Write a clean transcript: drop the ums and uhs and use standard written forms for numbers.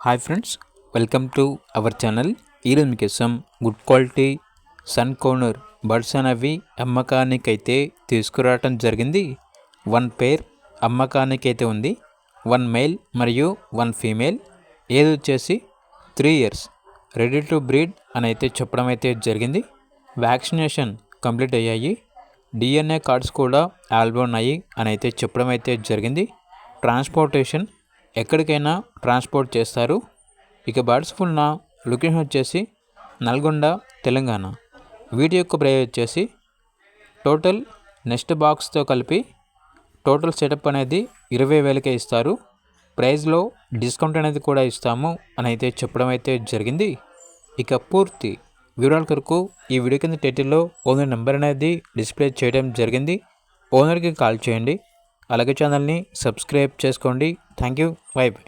Hi friends, welcome to our channel. ఈరోజు మీకోసం good quality sun conure birds అనేవి అమ్మకానికైతే తీసుకురావటం జరిగింది. 1 పేర్ అమ్మకానికైతే ఉంది. 1 మేల్ మరియు 1 ఫీమేల్. ఏది వచ్చేసి 3 ఇయర్స్ రెడీ టు బ్రీడ్ అని అయితే చెప్పడం అయితే జరిగింది. వ్యాక్సినేషన్ కంప్లీట్ అయ్యాయి. DNA కార్డ్స్ కూడా అవైలబుల్ ఉన్నాయి అని అయితే చెప్పడం అయితే జరిగింది. ట్రాన్స్పోర్టేషన్ ఎక్కడికైనా ట్రాన్స్పోర్ట్ చేస్తారు. ఇక బర్డ్స్ ఉన్న లొకేషన్ వచ్చేసి నల్గొండ, తెలంగాణ. వీటి యొక్క ప్రైస్ వచ్చేసి టోటల్ నెక్స్ట్ బాక్స్తో కలిపి టోటల్ సెటప్ అనేది 20,000కే ఇస్తారు. ప్రైస్లో డిస్కౌంట్ అనేది కూడా ఇస్తాము అని అయితే చెప్పడం అయితే జరిగింది. ఇక పూర్తి వివరాల కొరకు ఈ వీడియో కింద టైటిల్లో ఓనర్ నెంబర్ అనేది డిస్ప్లే చేయడం జరిగింది. ఓనర్కి కాల్ చేయండి. అలాగే ఛానల్ని సబ్స్క్రైబ్ చేసుకోండి. Thank you. By by.